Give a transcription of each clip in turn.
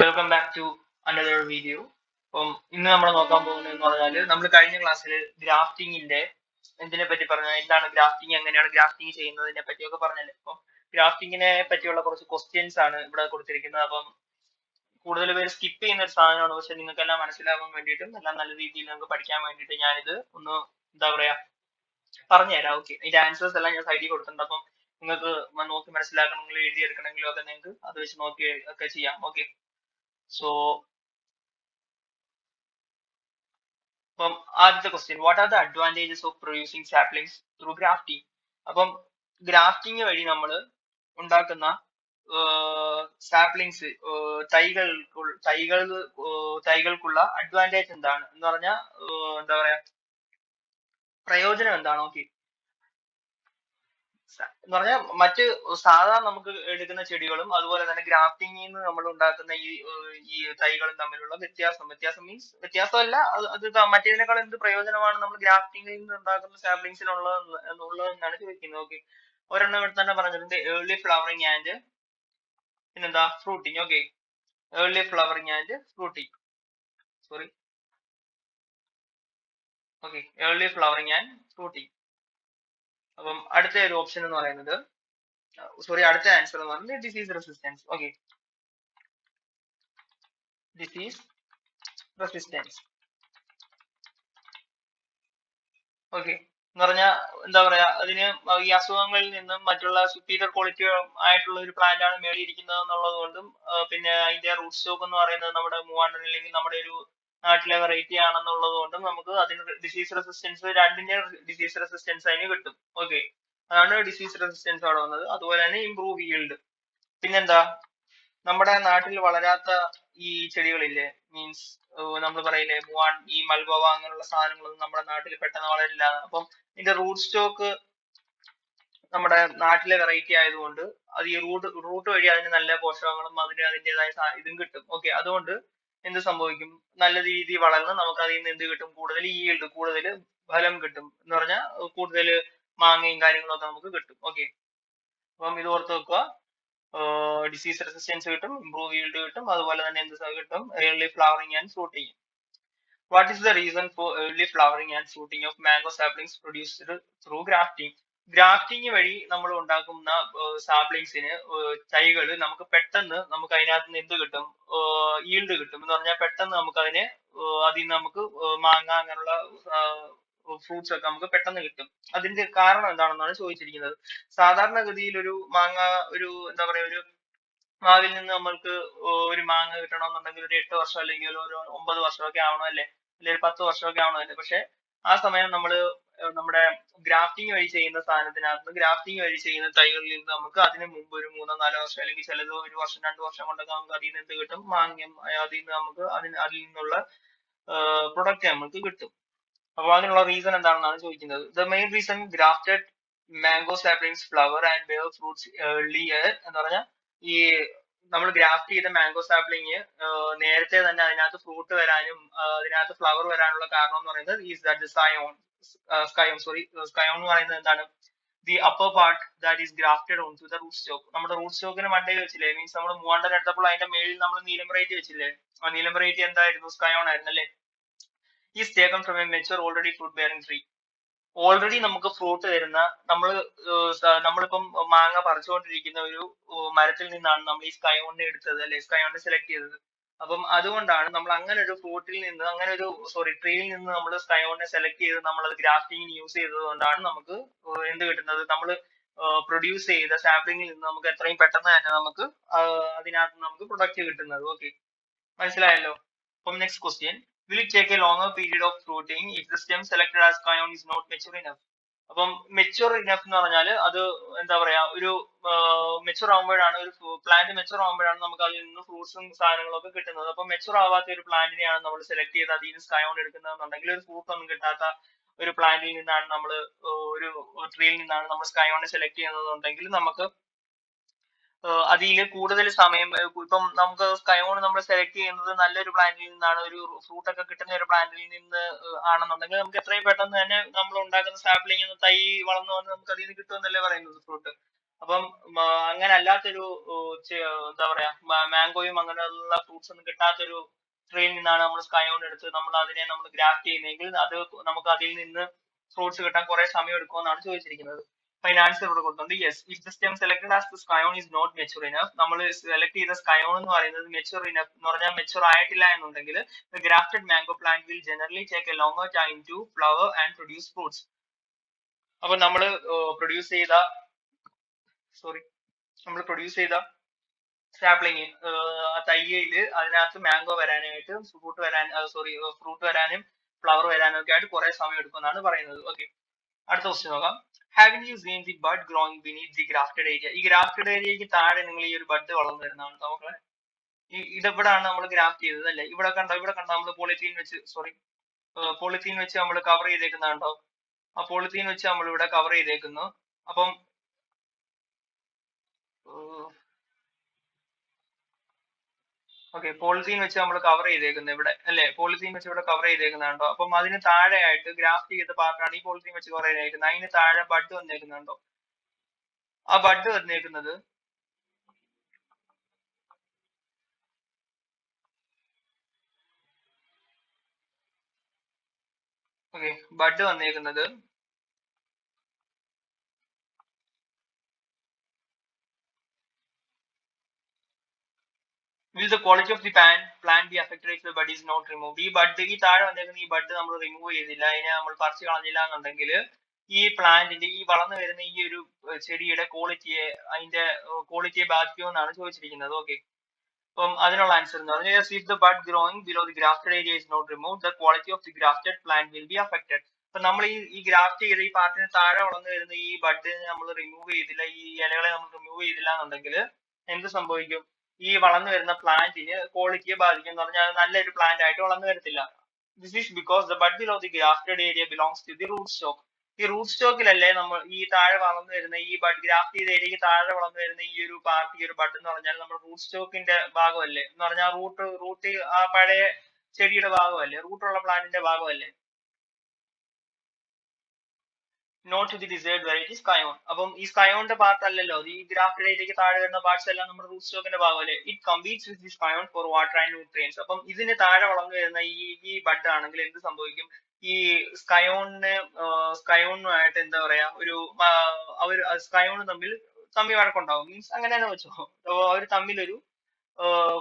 Welcome back to another video. അപ്പം ഇന്ന് നമ്മൾ നോക്കാൻ പോകുന്നതെന്ന് പറഞ്ഞാൽ നമ്മൾ കഴിഞ്ഞ ക്ലാസ്സിൽ ഗ്രാഫ്റ്റിംഗിന്റെ എന്തിനെ പറ്റി പറഞ്ഞു, എന്താണ് ഗ്രാഫ്റ്റിംഗ്, എങ്ങനെയാണ് ഗ്രാഫ്റ്റിംഗ് ചെയ്യുന്നതിനെ പറ്റിയൊക്കെ പറഞ്ഞല്ലേ. അപ്പം ഗ്രാഫ്റ്റിംഗിനെ പറ്റിയുള്ള കുറച്ച് ക്വസ്റ്റ്യൻസ് ആണ് ഇവിടെ കൊടുത്തിരിക്കുന്നത്. അപ്പം കൂടുതൽ പേര് സ്കിപ്പ് ചെയ്യുന്ന ഒരു സാധനമാണ്, പക്ഷെ നിങ്ങൾക്ക് എല്ലാം മനസ്സിലാകാൻ വേണ്ടിയിട്ടും എല്ലാം നല്ല രീതിയിൽ നിങ്ങൾക്ക് പഠിക്കാൻ വേണ്ടിയിട്ട് ഞാനിത് ഒന്ന് എന്താ പറയാ പറഞ്ഞുതരാം. ഓക്കെ, ഇതിന്റെ ആൻസേഴ്സ് എല്ലാം ഞാൻ സൈഡിൽ കൊടുത്തിട്ടുണ്ട്. അപ്പം നിങ്ങൾക്ക് നോക്കി മനസ്സിലാക്കണമെങ്കിലും എഴുതിയെടുക്കണമെങ്കിലും ഒക്കെ നിങ്ങൾക്ക് അത് വെച്ച് നോക്കി ഒക്കെ ചെയ്യാം. ഓക്കെ, സോ അപ്പം ആദ്യത്തെ question, what are the advantages of producing saplings through grafting? അപ്പം ഗ്രാഫ്റ്റിംഗ് വഴി നമ്മൾ ഉണ്ടാക്കുന്ന സാപ്ലിങ്സ് തൈകൾക്കുള്ള അഡ്വാൻറ്റേജ് എന്താണ് എന്ന് പറഞ്ഞാൽ എന്താ പറയാ പ്രയോജനം എന്താണ്? ഓക്കെ എന്ന് പറഞ്ഞാൽ മറ്റ് സാധാരണ നമുക്ക് എടുക്കുന്ന ചെടികളും അതുപോലെ തന്നെ ഗ്രാഫ്റ്റിംഗിൽ നിന്ന് നമ്മൾ ഉണ്ടാക്കുന്ന ഈ തൈകളും തമ്മിലുള്ള വ്യത്യാസം മീൻസ് വ്യത്യാസമല്ല, അത് മറ്റേതിനേക്കാൾ എന്ത് പ്രയോജനമാണ് നമ്മൾ ഗ്രാഫ്റ്റിംഗിൽ നിന്ന് ഉണ്ടാക്കുന്ന സാപ്ലിങ്സിനുള്ളതെന്നാണ് ചോദിക്കുന്നത്. ഓക്കെ, ഒരെണ്ണം എടുത്ത് തന്നെ പറഞ്ഞിട്ടുണ്ട്, ഏർലി ഫ്ലവറിങ് ആൻഡ് പിന്നെന്താ fruiting. Okay, early flowering and fruiting early flowering and fruiting. അപ്പം അടുത്ത ഒരു ഓപ്ഷൻ എന്ന് പറയുന്നത് അടുത്ത ആൻസർ എന്ന് പറയുന്നത് disease resistance. Okay, disease resistance. Okay, എന്ന് പറഞ്ഞാൽ എന്താ പറയാ, അതിന് ഈ അസുഖങ്ങളിൽ നിന്നും മറ്റുള്ള സുപ്പീരിയർ ക്വാളിറ്റി ആയിട്ടുള്ള ഒരു പ്ലാന്റ് ആണ് മേടിയിരിക്കുന്നത് എന്നുള്ളത് കൊണ്ടും പിന്നെ അതിന്റെ റൂട്ട് സ്റ്റോക്ക് എന്ന് പറയുന്നത് നമ്മുടെ മൂവാണ്ടൻ അല്ലെങ്കിൽ നമ്മുടെ ഒരു നാട്ടിലെ വെറൈറ്റി ആണെന്നുള്ളത് കൊണ്ടും നമുക്ക് അതിന് ഡിസീസ് റെസിസ്റ്റൻസ്, രണ്ടിന്റെ ഡിസീസ് റെസിസ്റ്റൻസ് അതിന് കിട്ടും. ഓക്കെ, അതാണ് ഡിസീസ് റെസിസ്റ്റൻസ് അവിടെ വന്നത്. അതുപോലെ തന്നെ ഇംപ്രൂവ് ഈൽഡ്. പിന്നെന്താ, നമ്മുടെ നാട്ടിൽ വളരാത്ത ഈ ചെടികളില്ലേ, മീൻസ് നമ്മൾ പറയില്ലേ ഈ മൽഗോവ അങ്ങനെയുള്ള സാധനങ്ങളൊന്നും നമ്മുടെ നാട്ടിൽ പെട്ടെന്ന് വളരില്ല. അപ്പം ഇതിന്റെ റൂട്ട് സ്റ്റോക്ക് നമ്മുടെ നാട്ടിലെ വെറൈറ്റി ആയതുകൊണ്ട് അത് ഈ റൂട്ട് വഴി അതിന് നല്ല പോഷകങ്ങളും അതിൻ്റെതായ ഇതും കിട്ടും. ഓക്കെ, അതുകൊണ്ട് എന്ത് സംഭവിക്കും, നല്ല രീതിയിൽ വളർന്ന് നമുക്ക് അതിൽ നിന്ന് എന്ത് കിട്ടും, കൂടുതൽ ഈൽഡ്, കൂടുതൽ ഫലം കിട്ടും. എന്ന് പറഞ്ഞാൽ കൂടുതൽ മാങ്ങയും കാര്യങ്ങളൊക്കെ നമുക്ക് കിട്ടും. ഓക്കെ, അപ്പം ഇത് ഓർത്ത് വെക്കുക. ഡിസീസ് റെസിസ്റ്റൻസ് കിട്ടും, ഇംപ്രൂവ് ഈൽഡ് കിട്ടും, അതുപോലെ തന്നെ എന്ത് കിട്ടും, early flowering and fruiting. What is the reason for early flowering and fruiting of mango saplings produced through grafting? Grafting വഴി നമ്മൾ ഉണ്ടാക്കുന്ന സാപ്ലിങ്സിന് തൈകൾ നമുക്ക് പെട്ടെന്ന് നമുക്ക് അതിനകത്ത് നിന്ന് എന്ത് കിട്ടും, ഈൽഡ് കിട്ടും. എന്ന് പറഞ്ഞാൽ പെട്ടെന്ന് നമുക്ക് അതിൽ നിന്ന് നമുക്ക് മാങ്ങ അങ്ങനെയുള്ള ഫ്രൂട്ട്സ് ഒക്കെ നമുക്ക് പെട്ടെന്ന് കിട്ടും. അതിന്റെ കാരണം എന്താണെന്നാണ് ചോദിച്ചിരിക്കുന്നത്. സാധാരണഗതിയിൽ ഒരു മാങ്ങ, ഒരു എന്താ പറയാ, ഒരു മാവിൽ നിന്ന് നമ്മൾക്ക് ഒരു മാങ്ങ കിട്ടണമെന്നുണ്ടെങ്കിൽ ഒരു 8 വർഷം അല്ലെങ്കിൽ ഒരു 9 വർഷമൊക്കെ ആവണം അല്ലേ, അല്ലെങ്കിൽ ഒരു 10 വർഷമൊക്കെ ആവണം അല്ലേ. പക്ഷെ ആ സമയം നമ്മൾ നമ്മുടെ ഗ്രാഫ്റ്റിംഗ് വഴി ചെയ്യുന്ന സാധനത്തിനകത്ത്, ഗ്രാഫ്റ്റിംഗ് വഴി ചെയ്യുന്ന തൈകളിൽ നിന്ന് നമുക്ക് അതിന് മുമ്പ് ഒരു 3-4 വർഷം അല്ലെങ്കിൽ ചിലത് 1 വർഷം 2 വർഷം കൊണ്ടൊക്കെ നമുക്ക് അതിൽ നിന്ന് എന്ത് കിട്ടും, മാങ്ങയും അതിൽ നിന്ന് നമുക്ക് അതിൽ നിന്നുള്ള പ്രൊഡക്റ്റ് നമുക്ക് കിട്ടും. അപ്പൊ അതിനുള്ള റീസൺ എന്താണെന്നാണ് ചോദിക്കുന്നത്. The main reason grafted mango saplings flower and bear fruits early year എന്ന് പറഞ്ഞാൽ ഈ നമ്മൾ ഗ്രാഫ്റ്റ് ചെയ്ത മാംഗോ സാപ്ലിങ് നേരത്തെ തന്നെ അതിനകത്ത് ഫ്രൂട്ട് വരാനും അതിനകത്ത് ഫ്ലവർ വരാനുള്ള കാരണം എന്ന് പറയുന്നത് ഈസ് ദാറ്റ് സ്കയോൺ എന്ന് പറയുന്നത് എന്താണ്, the upper part that is grafted on to the root stock. നമ്മുടെ റൂട്ട് സ്റ്റോക്കിന് മണ്ടയിൽ വെച്ചില്ലേ, മീൻസ് നമ്മൾ മൂവാണ്ടൻ എടുത്തപ്പോൾ അതിന്റെ മേളിൽ നമ്മൾ നീലം വെറൈറ്റി വെച്ചില്ലേ, ആ നീലം വെറൈറ്റി എന്തായിരുന്നു, സ്കയോൺ ആയിരുന്നു അല്ലേ. Is taken from a mature already fruit bearing tree. Already നമുക്ക് ഫ്രൂട്ട് തരുന്ന, നമ്മളിപ്പം മാങ്ങ പറിച്ചുകൊണ്ടിരിക്കുന്ന ഒരു മരത്തിൽ നിന്നാണ് നമ്മൾ ഈ സ്കയോണിനെ എടുത്തത് അല്ലെ, സ്കയോണിനെ സെലക്ട് ചെയ്തത്. അപ്പം അതുകൊണ്ടാണ് നമ്മൾ അങ്ങനെ ഒരു ട്രീയിൽ നിന്ന് നമ്മൾ സ്കയോണിനെ സെലക്ട് ചെയ്ത് നമ്മൾ അത് ഗ്രാഫ്റ്റിംഗിന് യൂസ് ചെയ്തത് കൊണ്ടാണ് നമുക്ക് എന്ത് കിട്ടുന്നത്, നമ്മൾ പ്രൊഡ്യൂസ് ചെയ്ത സാപ്ലിങ്ങിൽ നിന്ന് നമുക്ക് എത്രയും പെട്ടെന്ന് തന്നെ നമുക്ക് അതിനകത്ത് നമുക്ക് പ്രൊഡക്റ്റ് കിട്ടുന്നത്. ഓക്കെ, മനസ്സിലായല്ലോ. അപ്പം next question, will it take a longer period of fruiting if the stem selected as scion is not mature enough? അപ്പം മെച്ചുവർ ഇനഫ് എന്ന് പറഞ്ഞാൽ അത് എന്താ പറയാ, ഒരു മെച്ചുവർ ആകുമ്പോഴാണ്, ഒരു പ്ലാന്റ് മെച്ചുവർ ആകുമ്പോഴാണ് നമുക്ക് അതിൽ നിന്ന് ഫ്രൂട്ട്സും സാധനങ്ങളും ഒക്കെ കിട്ടുന്നത്. അപ്പം മെച്ചുവർ ആവാത്ത ഒരു പ്ലാന്റിനെയാണ് നമ്മൾ സെലക്ട് ചെയ്ത് അതിൽ നിന്ന് സ്കയോൺ എടുക്കുന്നതെന്നുണ്ടെങ്കിൽ, ഒരു ഫ്രൂട്ട് ഒന്നും കിട്ടാത്ത ഒരു പ്ലാന്റിൽ നിന്നാണ് നമ്മൾ ഒരു ട്രീയിൽ നിന്നാണ് നമ്മൾ സ്കയോണിനെ സെലക്ട് ചെയ്യുന്നതെന്നുണ്ടെങ്കിൽ നമുക്ക് അതിൽ കൂടുതൽ സമയം, ഇപ്പം നമുക്ക് സ്കയോൺ നമ്മൾ സെലക്ട് ചെയ്യുന്നത് നല്ലൊരു പ്ലാന്റിൽ നിന്നാണ്, ഒരു ഫ്രൂട്ട് ഒക്കെ കിട്ടുന്ന ഒരു പ്ലാന്റിൽ നിന്ന് ആണെന്നുണ്ടെങ്കിൽ നമുക്ക് എത്രയും പെട്ടെന്ന് തന്നെ നമ്മൾ ഉണ്ടാക്കുന്ന സാപ്ലിംഗ് തൈ വളർന്നു വന്ന് നമുക്ക് അതിൽ നിന്ന് കിട്ടുമെന്നല്ലേ പറയുന്നത് ഫ്രൂട്ട്. അപ്പം അങ്ങനെ അല്ലാത്തൊരു എന്താ പറയാ മാംഗോയും അങ്ങനെയുള്ള ഫ്രൂട്ട്സ് ഒന്നും കിട്ടാത്തൊരു ട്രീയിൽ നിന്നാണ് നമ്മൾ സ്കയോൺ എടുത്ത് നമ്മൾ അതിനെ നമ്മൾ ഗ്രാഫ്റ്റ് ചെയ്യുന്നതെങ്കിൽ അത് നമുക്ക് അതിൽ നിന്ന് ഫ്രൂട്ട്സ് കിട്ടാൻ കുറെ സമയം എടുക്കുമെന്നാണ് ചോദിച്ചിരിക്കുന്നത്. അപ്പൊ അതിന് ആൻസർ ഇവിടെ കൊടുത്തിട്ടുണ്ട്. Yes, if the stem selected as the scion is not mature enough, നമ്മൾ സെലക്ട് ചെയ്ത സ്കയോൺ എന്ന് പറയുന്നത് മെച്ചുർ ഇനഫ് എന്ന് പറഞ്ഞാൽ മെച്ചുർ ആയിട്ടില്ല എന്നുണ്ടെങ്കിൽ the grafted mango plant will generally take a longer time to flower and produce fruits. അപ്പൊ നമ്മൾ പ്രൊഡ്യൂസ് ചെയ്ത സാപ്ലിങ് ആ തയ്യയില് അതിനകത്ത് മാംഗോ വരാനായിട്ട് ഫ്രൂട്ട് വരാനും ഫ്ലവർ വരാനും ഒക്കെ ആയിട്ട് കുറെ സമയം എടുക്കുമെന്നാണ് പറയുന്നത്. ഓക്കെ, അടുത്ത ക്വസ്റ്റ്യൻ നോക്കാം. ഹാവിൻ you seen the bud growing beneath the grafted area? ഈ ഗ്രാഫ്റ്റഡ് ഏരിയക്ക് താഴെ നിങ്ങൾ ഈ ഒരു ബഡ് വളർന്നു വരുന്നതാണ് നോക്കളെ. ഇതെവിടാണ് നമ്മൾ ഗ്രാഫ്റ്റ് ചെയ്തത് അല്ലേ? ഇവിടെ കണ്ടോ നമ്മൾ പോളിത്തീൻ വെച്ച് നമ്മൾ കവർ ചെയ്തേക്കുന്നുണ്ടോ? ആ പോളിത്തീൻ വെച്ച് നമ്മൾ ഇവിടെ കവർ ചെയ്തേക്കുന്നു. അപ്പം ഓക്കെ, പോളിത്തീൻ വെച്ച് നമ്മൾ കവർ ചെയ്തേക്കുന്നത് ഇവിടെ അല്ലെ? പോളിത്തീൻ വെച്ച് ഇവിടെ കവർ ചെയ്തേക്കുന്നുണ്ടോ? അപ്പം അതിന് താഴെയായിട്ട് ഗ്രാഫ്റ്റ് ചെയ്ത പാർട്ടാണ് ഈ പോളിത്തീൻ വെച്ച് കവർ ചെയ്തേക്കുന്നത്. അതിന് താഴെ ബഡ് വന്നേക്കുന്നുണ്ടോ? ആ ബഡ് വന്നേക്കുന്നത് will the quality of the plant be affected if the bud is not removed? ഈ താഴെ വന്നേക്കുന്ന ഈ ബഡ് നമ്മൾ റിമൂവ് ചെയ്തില്ല, അതിനെ നമ്മൾ പറിച്ചു കളഞ്ഞില്ല എന്നുണ്ടെങ്കിൽ ഈ പ്ലാന്റിന്റെ ഈ വളർന്നു വരുന്ന ഈ ഒരു ചെടിയുടെ ക്വാളിറ്റിയെ ബാധിക്കുമെന്നാണ് ചോദിച്ചിരിക്കുന്നത്. ഓക്കെ, അപ്പം അതിനുള്ള ആൻസർ എന്ന് പറഞ്ഞാൽ yes, if the bud growing below the grafted area is not removed, the quality of the grafted plant will be affected. അപ്പൊ നമ്മൾ ഈ ഗ്രാഫ്റ്റ് ചെയ്ത ഈ പാർട്ടിന് താഴെ വളർന്നു വരുന്ന ഈ ബഡ് നമ്മൾ റിമൂവ് ചെയ്തില്ല, ഈ ഇലകളെ നമ്മൾ റിമൂവ് ചെയ്തില്ല എന്നുണ്ടെങ്കിൽ എന്ത് സംഭവിക്കും? ഈ വളർന്നു വരുന്ന പ്ലാന്റിന് ക്വാളിറ്റിയെ ബാധിക്കും എന്ന് പറഞ്ഞാൽ അത് നല്ലൊരു പ്ലാന്റ് ആയിട്ട് വളർന്നു വരത്തില്ല. This is because the bud below the grafted area belongs to the rootstock. ഈ റൂട്ട് സ്റ്റോക്കിലല്ലേ നമ്മൾ ഈ താഴെ വളർന്നു വരുന്ന ഈ ബഡ് ഗ്രാഫ്റ്റ് ചെയ്ത ഏരിയക്ക് താഴെ വളർന്നു വരുന്ന ഈ ഒരു പാർട്ട്, ഈ ഒരു ബഡ് എന്ന് പറഞ്ഞാൽ നമ്മുടെ റൂട്ട് സ്റ്റോക്കിന്റെ ഭാഗമല്ലേ? എന്ന് പറഞ്ഞാൽ റൂട്ട് ആ പഴയ ചെടിയുടെ ഭാഗമല്ലേ? റൂട്ടുള്ള പ്ലാന്റിന്റെ ഭാഗമല്ലേ? Not to the desired variety scion. അപ്പം ഈ സ്കയോണിന്റെ പാർട്ട് അല്ലല്ലോ, ഈ ഗ്രാഫ്റ്റഡ് ഏരിയക്ക് താഴെ വരുന്ന പാർട്സ് എല്ലാം നമ്മുടെ റൂട്ട് സ്റ്റോക്കിന്റെ ഭാഗമല്ലേ? It competes with the scion for water and nutrients. അപ്പം ഇതിന് താഴെ വളർന്നു വരുന്ന ഈ ബഡ് ആണെങ്കിൽ എന്ത് സംഭവിക്കും? ഈ സ്കയോണുമായിട്ട് എന്താ പറയാ, അവർ സ്കയോൺ തമ്മിൽ വഴക്കുണ്ടാവും. മീൻസ് അങ്ങനെ തന്നെ വെച്ചോ, അവർ തമ്മിലൊരു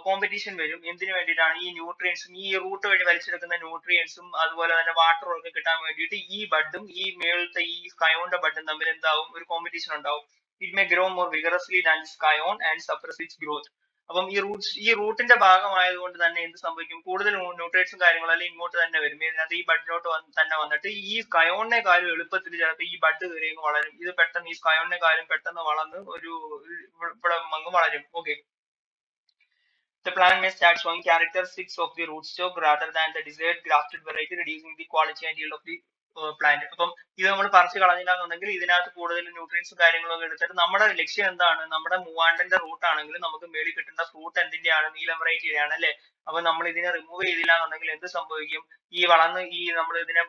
കോമ്പറ്റീഷൻ വരും. എന്തിനു വേണ്ടിയിട്ടാണ്? ഈ ന്യൂട്രിയൻസും ഈ റൂട്ട് വഴി വലിച്ചെടുക്കുന്ന ന്യൂട്രിയൻസും അതുപോലെ തന്നെ വാട്ടറും ഒക്കെ കിട്ടാൻ വേണ്ടിയിട്ട് ഈ ബഡും ഈ മേളത്തെ ഈ സ്കയോണിന്റെ ബഡും തമ്മിൽ എന്താവും? ഒരു കോമ്പറ്റീഷൻ ഉണ്ടാവും. It may grow more vigorously than scion and suppress its growth. അപ്പം ഈ റൂട്ടിന്റെ ഭാഗമായതുകൊണ്ട് തന്നെ എന്ത് സംഭവിക്കും? കൂടുതൽ ന്യൂട്രിയൻസും കാര്യങ്ങളെല്ലാം ഇങ്ങോട്ട് തന്നെ വരും. ഇതിനകത്ത് ഈ ബഡിലോട്ട് തന്നെ വന്നിട്ട് ഈ സ്കയോണിനെക്കാളും എളുപ്പത്തിൽ ചിലപ്പോൾ ഈ ബഡ് കയറി വളരും. ഇത് പെട്ടെന്ന് ഈ സ്കയോണിനെക്കാളും പെട്ടെന്ന് വളർന്ന് ഇവിടെ അങ്ങ് വളരും. Okay, the plant may start showing characteristics of the rootstock rather than the desired grafted variety, reducing the quality and yield of the plant. അപ്പം ഇത് നമ്മൾ പറിച്ചു കളഞ്ഞില്ലാന്നുണ്ടെങ്കിൽ ഇതിനകത്ത് കൂടുതൽ ന്യൂട്രിയൻസും കാര്യങ്ങളൊക്കെ എടുത്തിട്ട് നമ്മുടെ ലക്ഷ്യം എന്താണ്? നമ്മുടെ മൂവാണ്ടന്റെ റൂട്ട് ആണെങ്കിൽ നമുക്ക് മേടി കിട്ടുന്ന ഫ്രൂട്ട് എന്തിന്റെയാണ്? നീലം വെറൈറ്റിയാണ് അല്ലെ? അപ്പൊ നമ്മൾ ഇതിനെ റിമൂവ് ചെയ്തില്ല എന്നുണ്ടെങ്കിൽ എന്ത് സംഭവിക്കും? നമ്മൾ ഇതിനെ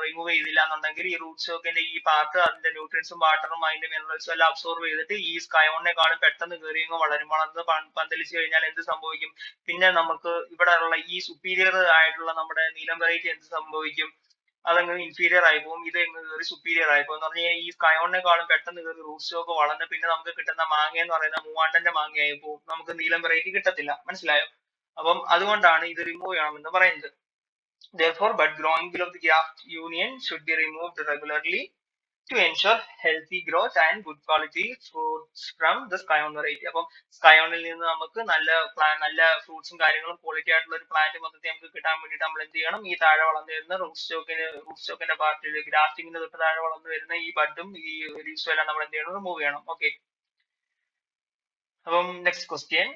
റിമൂവ് ചെയ്തില്ല എന്നുണ്ടെങ്കിൽ ഈ റൂട്ട് സ്റ്റോക്കിന്റെ ഈ പാർട്ട് അതിന്റെ ന്യൂട്രിയൻസും വാട്ടറും അതിന്റെ മിനറൽസും എല്ലാം അബ്സോർവ് ചെയ്തിട്ട് ഈ സ്കയോണിനെക്കാളും പെട്ടെന്ന് കയറിയങ്ങ് വളർന്ന് പന്തലിച്ചു കഴിഞ്ഞാൽ എന്ത് സംഭവിക്കും? പിന്നെ നമുക്ക് ഇവിടെ ഉള്ള ഈ സുപ്പീരിയർ ആയിട്ടുള്ള നമ്മുടെ നീലം വെറൈറ്റി എന്ത് സംഭവിക്കും? അതങ്ങ് ഇൻഫീരിയർ ആയി പോകും. ഇത് കയറി സുപ്പീരിയർ ആയി പോകും എന്ന് പറഞ്ഞാൽ ഈ സ്കയോണിനെക്കാളും പെട്ടെന്ന് കയറി റൂട്ട് സ്റ്റോക്ക് വളർന്ന് പിന്നെ നമുക്ക് കിട്ടുന്ന മാങ്ങ എന്ന് പറയുന്ന മൂവാണ്ടന്റെ മാങ്ങയായി പോകും. നമുക്ക് നീലം വെറൈറ്റി കിട്ടത്തില്ല. മനസ്സിലായോ? അപ്പം അതുകൊണ്ടാണ് ഇത് റിമൂവ് ചെയ്യണമെന്ന് പറയുന്നത്. Therefore, bud growing below the graft union should be removed regularly to ensure healthy growth and good quality fruits from the scion variety. അപ്പം സ്കയോണിൽ നിന്ന് നമുക്ക് നല്ല ഫ്രൂട്ട്സും കാര്യങ്ങളും ക്വാളിറ്റി ആയിട്ടുള്ള ഒരു പ്ലാന്റ് മൊത്തത്തിൽ നമുക്ക് കിട്ടാൻ വേണ്ടിയിട്ട് നമ്മൾ എന്ത് ചെയ്യണം? ഈ താഴെ വളർന്നു വരുന്ന റൂട്ട് സ്റ്റോക്കിന്റെ പാർട്ടിൽ ഗ്രാഫ്റ്റിംഗിന് തൊട്ട് താഴെ വളർന്നു വരുന്ന ഈ ബഡും ഈ ലീവ്സും എല്ലാം നമ്മൾ എന്ത് ചെയ്യണം? റിമൂവ് ചെയ്യണം. Okay, next question.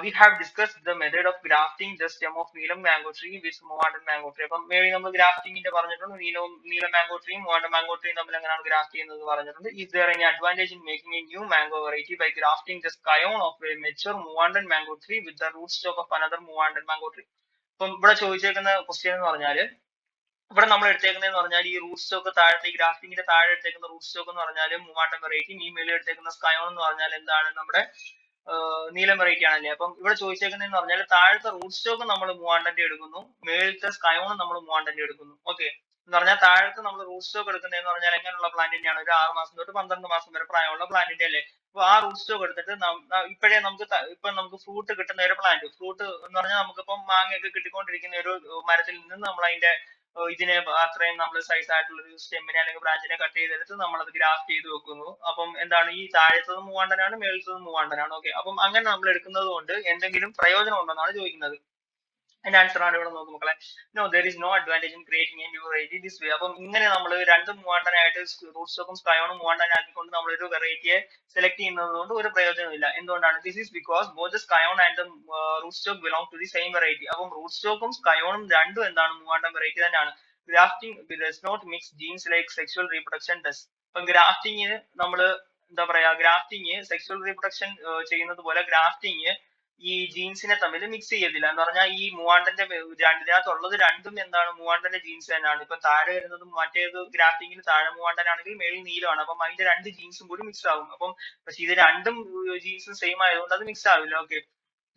We have discussed the method of grafting the stem of Neelam mango tree with Mohandan mango tree. അപ്പം maybe നമ്മൾ ഗ്രാഫ്റ്റിംഗിന്റെ പറഞ്ഞിട്ടുണ്ട്. നീലം മാംഗോ ട്രീയും മൂവാണ്ടൻ മാംഗോ ട്രീയും തമ്മിൽ എങ്ങനെയാണ് ഗ്രാഫ്റ്റ് ചെയ്യുന്നത് പറഞ്ഞിട്ടുണ്ട്. Is there any advantage in making a new mango variety by grafting the scion of a mature Mohandan mango tree with the root stock of another Mohandan mango tree? അപ്പം ഇവിടെ ചോദിച്ചേക്കുന്ന question എന്ന് പറഞ്ഞാല് ഇവിടെ നമ്മൾ എടുത്തേക്കുന്നതെന്ന് പറഞ്ഞാൽ ഈ റൂട്ട് സ്റ്റോക്ക് താഴത്തെ ഈ ഗ്രാഫിങ്ങിന്റെ താഴെ എടുത്തേക്കുന്ന റൂട്ട് സ്റ്റോക്ക് എന്ന് പറഞ്ഞാൽ മൂവാണ്ടൻ വെറൈറ്റിയും ഈ മേളിൽ എടുത്തേക്കുന്ന സ്കയോൺ എന്ന് പറഞ്ഞാൽ എന്താണ് നമ്മുടെ നീലം വെറൈറ്റി ആണല്ലേ. അപ്പം ഇവിടെ ചോദിച്ചേക്കുന്നതെന്ന് പറഞ്ഞാൽ താഴത്തെ റൂട്ട് സ്റ്റോക്ക് നമ്മൾ മൂവാണ്ടന്റെ എടുക്കുന്നു, മേളിലത്തെ സ്കയോൺ നമ്മൾ മൂവാണ്ടന്റെ എടുക്കുന്നു. ഓക്കെ, എന്ന് പറഞ്ഞാൽ താഴത്തെ നമ്മൾ റൂട്ട് സ്റ്റോക്ക് എടുക്കുന്നതെന്ന് പറഞ്ഞാൽ എങ്ങനെയുള്ള പ്ലാന്റിന്റെയാണ്, ഒരു 6 മാസം തൊട്ട് 12 മാസം വരെ പ്രായമുള്ള പ്ലാന്റിന്റെ അല്ലേ. അപ്പൊ ആ റൂട്ട് സ്റ്റോക്ക് എടുത്തിട്ട് ഇപ്പോഴേ നമുക്ക് ഫ്രൂട്ട് കിട്ടുന്ന ഒരു പ്ലാന്റ്, ഫ്രൂട്ട് എന്ന് പറഞ്ഞാൽ നമുക്കിപ്പം മാങ്ങയൊക്കെ കിട്ടിക്കൊണ്ടിരിക്കുന്ന ഒരു മരത്തിൽ നിന്ന് നമ്മൾ അതിന്റെ ഇതിനെ അത്രയും നമ്മൾ സൈസ് ആയിട്ടുള്ള ഒരു സ്റ്റെമ്മിനെ അല്ലെങ്കിൽ ബ്രാഞ്ചിനെ കട്ട് ചെയ്തെടുത്ത് നമ്മൾ അത് ഗ്രാഫ്റ്റ് ചെയ്ത് വെക്കുന്നു. അപ്പം എന്താണ്, ഈ താഴത്തത് മൂവാണ്ടനാണ്, മേളിലത്തത് മൂവാണ്ടനാണ്. ഓക്കെ, അപ്പം അങ്ങനെ നമ്മൾ എടുക്കുന്നത് കൊണ്ട് എന്തെങ്കിലും പ്രയോജനം ഉണ്ടെന്നാണ് ചോദിക്കുന്നത്. അതിന്റെ ആൻസർ ആണ് ഇവിടെ നോക്കും മക്കളെ. No, there is no advantage in creating a new variety this way. അപ്പം ഇങ്ങനെ നമ്മൾ രണ്ടും മൂവാണ്ടനായിട്ട് റൂട്ട് സ്റ്റോക്കും സ്കയോണും മൂവാണ്ടനാക്കിക്കൊണ്ട് നമ്മൾ ഒരു വെറൈറ്റിയെ സെലക്ട് ചെയ്യുന്നത് കൊണ്ട് ഒരു പ്രയോജനമില്ല. എന്തുകൊണ്ടാണ്? This is because both the scion and the root stock belong to the same variety. അപ്പം റൂട്ട് സ്റ്റോക്കും സ്കയോണും രണ്ടും എന്താണ്, മൂവാണ്ടൻ വെറൈറ്റി തന്നെയാണ്. Grafting does not mix genes like sexual reproduction does. അപ്പം ഗ്രാഫ്റ്റിംഗ് നമ്മൾ എന്താ പറയാ, ഗ്രാഫ്റ്റിംഗ് സെക്ഷുവൽ റീപ്രൊഡക്ഷൻ ചെയ്യുന്നത് പോലെ ഗ്രാഫ്റ്റിംഗ് ഈ ജീൻസിനെ തമ്മിൽ മിക്സ് ചെയ്യത്തില്ല. എന്ന് പറഞ്ഞാൽ ഈ മൂവാണ്ടന്റെ ഇതിനകത്തുള്ളത് രണ്ടും എന്താണ്, മൂവാണ്ടന്റെ ജീൻസ് തന്നെയാണ്. ഇപ്പൊ താഴെ വരുന്നത് മറ്റേത് ഗ്രാഫ്റ്റിംഗിൽ താഴെ മൂവാണ്ടനാണെങ്കിൽ മേളിൽ നീലമാണ്. അപ്പം അതിന്റെ രണ്ട് ജീൻസും കൂടി മിക്സ് ആകും. അപ്പം പക്ഷെ ഇത് രണ്ടും ജീൻസും സെയിം ആയതുകൊണ്ട് അത് മിക്സ് ആവില്ല. Okay,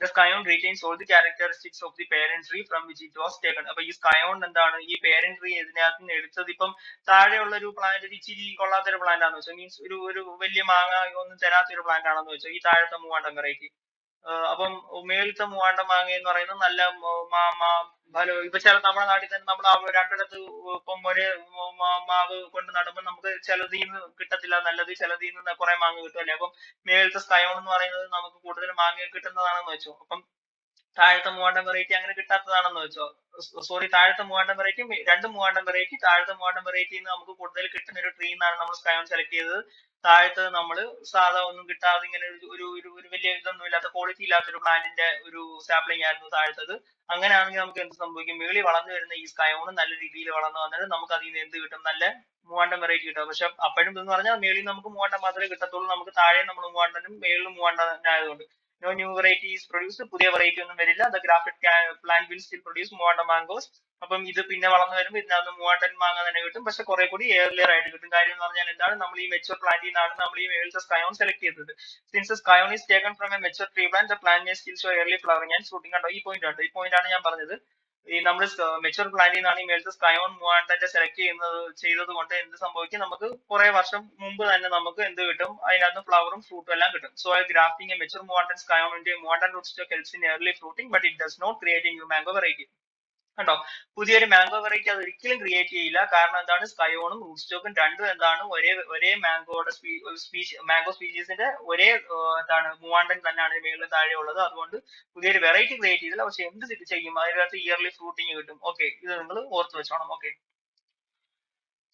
the scion retains all the characteristics of the parent tree from which it was taken. അപ്പൊ ഈ scion എന്താണ്, ഈ parent tree ഇതിനകത്ത് നിന്ന് എടുത്തത്. ഇപ്പം താഴെയുള്ള ഒരു പ്ലാന്റ് ഇച്ചിരി കൊള്ളാത്തൊരു പ്ലാന്റ് ആണെന്ന് വെച്ചോ, മീൻസ് ഒരു വലിയ മാങ്ങ ഒന്നും തരാത്തൊരു പ്ലാന്റ് ആണെന്ന് വെച്ചോ, ഈ താഴത്തെ മൂവാണ്ടൻ വെറൈറ്റി. അപ്പം മേളിലത്തെ മൂവാണ്ടൻ മാങ്ങ എന്ന് പറയുന്നത് നല്ല ഫലം. ഇപ്പൊ ചില നമ്മുടെ നാട്ടിൽ തന്നെ നമ്മൾ രണ്ടിടത്ത് ഇപ്പം ഒരേ മാവ് കൊണ്ട് നടുമ്പോൾ നമുക്ക് ചിലതിൽ നിന്ന് കിട്ടത്തില്ല നല്ലത്, ചിലതിൽ നിന്ന് കുറെ മാങ്ങ കിട്ടും അല്ലേ. അപ്പം മേളിലത്തെ സ്കയോൺ എന്ന് പറയുന്നത് നമുക്ക് കൂടുതൽ മാങ്ങ കിട്ടുന്നതാണെന്ന് വെച്ചോ. അപ്പം താഴത്തെ മൂവാണ്ടൻ വെറൈറ്റി അങ്ങനെ കിട്ടാത്തതാണെന്ന് വെച്ചോ. സോറി, താഴത്തെ മൂവാണ്ടൻ വെറൈറ്റി, രണ്ട് മൂവാണ്ടൻ വെറൈറ്റി, താഴത്തെ മൂവാണ്ടൻ വെറൈറ്റിയിൽ നിന്ന് നമുക്ക് കൂടുതൽ കിട്ടുന്ന ഒരു ട്രീ എന്നാണ് നമ്മൾ സ്കയോൺ സെലക്ട് ചെയ്തത്. താഴത്തത് നമ്മൾ സാധാ ഒന്നും കിട്ടാതെ ഇങ്ങനെ ഒരു വലിയ ഇതൊന്നും ഇല്ലാത്ത ക്വാളിറ്റി ഇല്ലാത്തൊരു പ്ലാന്റിന്റെ ഒരു സാപ്ലിംഗ് ആയിരുന്നു താഴത്തത്. അങ്ങനെയാണെങ്കിൽ നമുക്ക് എന്ത് സംഭവിക്കും, മേളിൽ വളർന്നു വരുന്ന ഈ സ്കയോൺ നല്ല രീതിയിൽ വളർന്നു വന്നിട്ട് നമുക്ക് അതിൽ നിന്ന് എന്ത് കിട്ടും, നല്ല മൂവാണ്ടൻ വെറൈറ്റി കിട്ടും. പക്ഷെ അപ്പോഴും എന്ന് പറഞ്ഞാൽ മേളിൽ നമുക്ക് മൂവാണ്ടൻ മാത്രമേ കിട്ടത്തുള്ളൂ, നമുക്ക് താഴെ നമ്മൾ മൂവാണ്ടനും മേളിലും മൂവാണ്ടൻ ആയതുകൊണ്ട് no new variety is produced. പുതിയ വെറൈറ്റി ഒന്നും വരില്ല. The grafted plant will still produce Moovandan mangoes. അപ്പം ഇത് പിന്നെ വളർന്നു വരുമ്പോൾ ഇതിനകത്ത് മൂവാണ്ടൻ മാങ്ങ തന്നെ കിട്ടും, പക്ഷെ കുറെ കൂടി ഏർലിയർ ആയിട്ട് കിട്ടും. കാര്യം എന്ന് പറഞ്ഞാൽ എന്താണ്, നമ്മൾ ഈ മെച്ചുവർ പ്ലാന്റിൽ നിന്നാണ് നമ്മൾ ഈ മേളിലത്തെ സ്കയോൺ സെലക്ട് ചെയ്തത്. Since scion is taken from a mature tree plant, the plant may still show early flowering and fruiting. കണ്ടോ, ഈ പോയിന്റ് ഉണ്ട്, ഈ പോയിന്റ് ആണ് ഞാൻ പറഞ്ഞത്. ഈ നമ്മൾ മെച്ചുവർ പ്ലാന്റിൽ നിന്നാണ് ഈ മേളത്തെ സ്കയോൺ മൂവാണ്ടന്റെ സെലക്ട് ചെയ്തത് കൊണ്ട് എന്ത് സംഭവിക്കും, നമുക്ക് കുറെ വർഷം മുമ്പ് തന്നെ നമുക്ക് എന്ത് കിട്ടും, അതിനകത്ത് ഫ്ലവറും ഫ്രൂട്ടും എല്ലാം കിട്ടും. So grafting a mature Moovandan scion into Moovandan root stock helps in early fruiting, but it does not create a new mango variety. കണ്ടോ, പുതിയൊരു മാംഗോ വെറൈറ്റി അത് ഒരിക്കലും ക്രിയേറ്റ് ചെയ്യില്ല. കാരണം എന്താണ്, സ്കയോണും റൂട്ട് സ്റ്റോക്കും രണ്ടും എന്താണ്, ഒരേ മാംഗോയുടെ മാംഗോ സ്പീഷീസിന്റെ ഒരേ എന്താണ് മൂവാണ്ടൻ തന്നെയാണ് മേളിൽ താഴെ ഉള്ളത്. അതുകൊണ്ട് പുതിയൊരു വെറൈറ്റി ക്രിയേറ്റ് ചെയ്തില്ല. പക്ഷെ എന്ത് ചെയ്യും, അതിനകത്ത് ഇയർലി ഫ്രൂട്ടിങ് കിട്ടും. ഓക്കെ, ഇത് നിങ്ങൾ ഓർത്ത് വെച്ചോണം. Okay,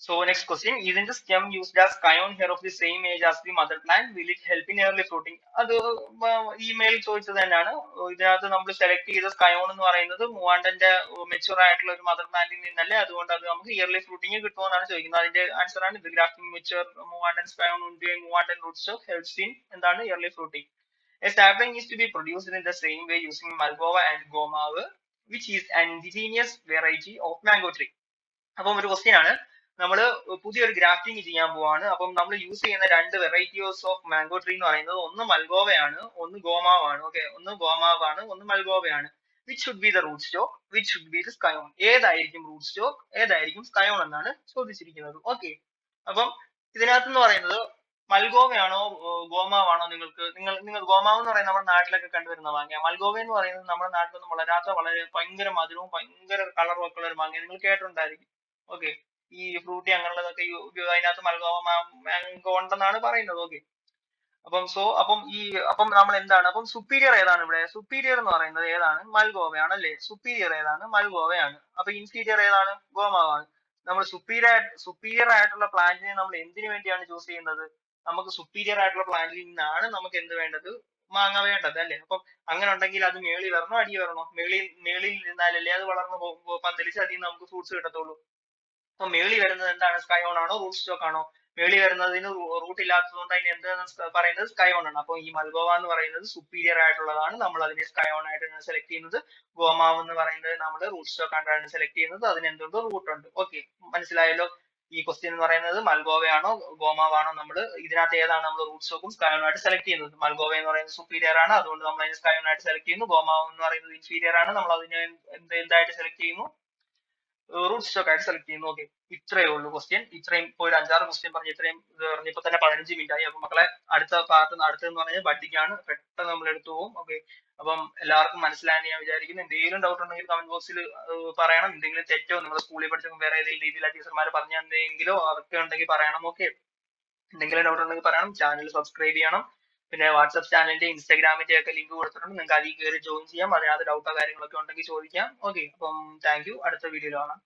so next question, isn't the stem used as scion here of the same age as the mother plant? Will it help in early fruiting? അത് ഇമെയിൽ ചോദിച്ചത് തന്നെയാണ്. ഇതിനകത്ത് നമ്മൾ സെലക്ട് ചെയ്ത സ്കയോൺ എന്ന് പറയുന്നത് മൂവാണ്ടന്റെ മെച്ചുവർ ആയിട്ടുള്ള ഒരു മദർ പ്ലാന്റിൽ നിന്നല്ലേ, അതുകൊണ്ട് അത് നമുക്ക് ഇയർലി ഫ്രൂട്ടിങ് കിട്ടുമെന്നാണ് ചോദിക്കുന്നത്. അതിന്റെ ആൻസർ ആണ് ഇത്. Grafting mature Moovandan scion Moovandan root stock helps in എന്താണ്, early fruiting. A sapling is to be produced in the same way using Malgova and Gomavu, which is an indigenous variety of mango tree. അപ്പം ഒരു question ആണ്, നമ്മൾ പുതിയൊരു grafting ചെയ്യാൻ പോവാണ്. അപ്പം നമ്മൾ യൂസ് ചെയ്യുന്ന രണ്ട് വെറൈറ്റീസ് ഓഫ് മാംഗോ ട്രീ എന്ന് പറയുന്നത് ഒന്ന് മൽഗോവയാണ്, ഒന്ന് ഗോമാവാണ്. ഓക്കെ, ഒന്ന് ഗോമാവാണ്, ഒന്ന് മൽഗോവയാണ്. Which should be the root stock, which should be the scion. ഏതായിരിക്കും റൂട്ട് സ്റ്റോക്ക്, ഏതായിരിക്കും സ്കയോൺ എന്നാണ് ചോദിച്ചിരിക്കുന്നത്. ഓക്കെ, അപ്പം ഇതിനകത്ത് പറയുന്നത് മൽഗോവയാണോ ഗോമാവാണോ, നിങ്ങൾ ഗോമാവ് എന്ന് പറയുന്നത് നമ്മുടെ നാട്ടിലൊക്കെ കണ്ടുവരുന്ന മാങ്ങ. മൽഗോവ എന്ന് പറയുന്നത് നമ്മുടെ നാട്ടിലൊന്നും വളരാത്ത വളരെ ഭയങ്കര മധുരവും ഭയങ്കര കളറും ഒക്കെ ഉള്ള ഒരു മാങ്ങ, നിങ്ങൾ കേട്ടിട്ടുണ്ടായിരിക്കും. ഓക്കെ, ഈ ഫ്രൂട്ടി അങ്ങനെയുള്ളതൊക്കെ അതിനകത്ത് മൽഗോവ മാംഗോ ഉണ്ടെന്നാണ് പറയുന്നത്. ഓക്കെ, അപ്പം നമ്മൾ എന്താണ്, അപ്പം സുപ്പീരിയർ ഏതാണ് ഇവിടെ, സുപ്പീരിയർ എന്ന് പറയുന്നത് ഏതാണ്, മൽഗോവയാണ് അല്ലേ. സുപ്പീരിയർ ഏതാണ്, മൽഗോവയാണ്. അപ്പൊ ഇൻഫീരിയർ ഏതാണ്, ഗോമാവാണ്. നമ്മൾ സുപ്പീരിയർ ആയിട്ടുള്ള പ്ലാന്റിനെ നമ്മൾ എന്തിനു വേണ്ടിയാണ് ചൂസ് ചെയ്യുന്നത്, നമുക്ക് സുപ്പീരിയർ ആയിട്ടുള്ള പ്ലാന്റിൽ നിന്നാണ് നമുക്ക് എന്ത് വേണ്ടത്, മാങ്ങ വേണ്ടത് അല്ലേ. അപ്പം അങ്ങനെ ഉണ്ടെങ്കിൽ അത് മേളിൽ വരണോ അടി വരണോ, മേളിൽ നിന്നാലല്ലേ അത് വളർന്ന് പന്തലിച്ച് അതിൽ നിന്ന് നമുക്ക് ഫ്രൂട്ട്സ് കിട്ടത്തുള്ളൂ. അപ്പൊ മേളിൽ വരുന്നത് എന്താണ്, സ്കയോൺ ആണോ റൂട്ട് സ്റ്റോക്ക് ആണോ, മേളി വരുന്നതിന് റൂട്ട് ഇല്ലാത്തതുകൊണ്ട് അതിന് എന്തെന്ന് പറയുന്നത് സ്കയോൺ ആണ്. അപ്പോൾ ഈ മൽഗോവ എന്ന് പറയുന്നത് സുപ്പീരിയർ ആയിട്ടുള്ളതാണ്, നമ്മൾ അതിനെ സ്കയോൺ ആയിട്ടാണ് സെലക്ട് ചെയ്യുന്നത്. ഗോമാവ് എന്ന് പറയുന്നത് നമ്മൾ റൂട്ട് സ്റ്റോക്ക് ആയിട്ടാണ് സെലക്ട് ചെയ്യുന്നത്, അതിന് എന്തുണ്ട് റൂട്ട് ഉണ്ട്. ഓക്കെ, മനസ്സിലായല്ലോ. ഈ ക്വസ്റ്റ്യൻ എന്ന് പറയുന്നത് മൽഗോവയാണോ ഗോമാവാണോ, നമ്മൾ ഇതിനകത്ത് ഏതാണ് നമ്മൾ റൂട്ട് സ്റ്റോക്കും സ്കയോൺ ആയിട്ട് സെലക്ട് ചെയ്യുന്നത്. മൽഗോവ എന്ന് പറയുന്നത് സുപ്പീരിയർ ആണ്, അതുകൊണ്ട് നമ്മൾ അതിനെ സ്കയോൺ ആയിട്ട് സെലക്ട് ചെയ്യുന്നു. ഗോമാവ് എന്ന് പറയുന്നത് ഇൻഫീരിയർ ആണ്, നമ്മൾ അതിനെ എന്തായിട്ട് സെലക്ട് ചെയ്യുന്നു, റൂട്ട് സ്റ്റോക്ക് ആയിട്ട് സെലക്ട് ചെയ്യുന്നു. ഓക്കെ, ഇത്രയേ ഉള്ളൂ ക്വസ്റ്റ്യൻ. ഇത്രയും ഇപ്പോൾ ഒരു 5-6 ക്വസ്റ്റ്യൻ പറഞ്ഞ് ഇത്രയും പറഞ്ഞപ്പോ തന്നെ 15 മിനിറ്റ് ആയി. അപ്പൊ മക്കളെ അടുത്ത പാർട്ട് അടുത്തെന്ന് പറഞ്ഞാൽ ബഡ്ഡിക്കാണ്, പെട്ടെന്ന് നമ്മൾ എടുത്തു പോകും. ഓക്കെ, അപ്പം എല്ലാവർക്കും മനസ്സിലായെന്ന് ഞാൻ വിചാരിക്കുന്നു. എന്തെങ്കിലും ഡൗട്ട് ഉണ്ടെങ്കിൽ കമന്റ് ബോക്സിൽ പറയണം. എന്തെങ്കിലും തെറ്റോ നിങ്ങളുടെ സ്കൂളിൽ പഠിച്ച വേറെ ഏതെങ്കിലും രീതിയിൽ ടീച്ചർമാർ പറഞ്ഞു എന്തെങ്കിലോ അതൊക്കെ ഉണ്ടെങ്കിൽ പറയണം. ഓക്കെ, എന്തെങ്കിലും ഡൗട്ട് ഉണ്ടെങ്കിൽ പറയണം. ചാനൽ സബ്സ്ക്രൈബ് ചെയ്യണം. പിന്നെ വാട്സ്ആപ്പ് ചാനലിന്റെ ഇൻസ്റ്റാഗ്രാമിന്റെ ഒക്കെ ലിങ്ക് കൊടുത്തിട്ടുണ്ട്, നിങ്ങൾക്ക് അതിൽ കയറി ജോയിൻ ചെയ്യാം. അതിനകത്ത് ഡൗട്ടോ കാര്യങ്ങളൊക്കെ ഉണ്ടെങ്കിൽ ചോദിക്കാം. ഓക്കെ, അപ്പം താങ്ക് യു. അടുത്ത വീഡിയോയിൽ കാണാം.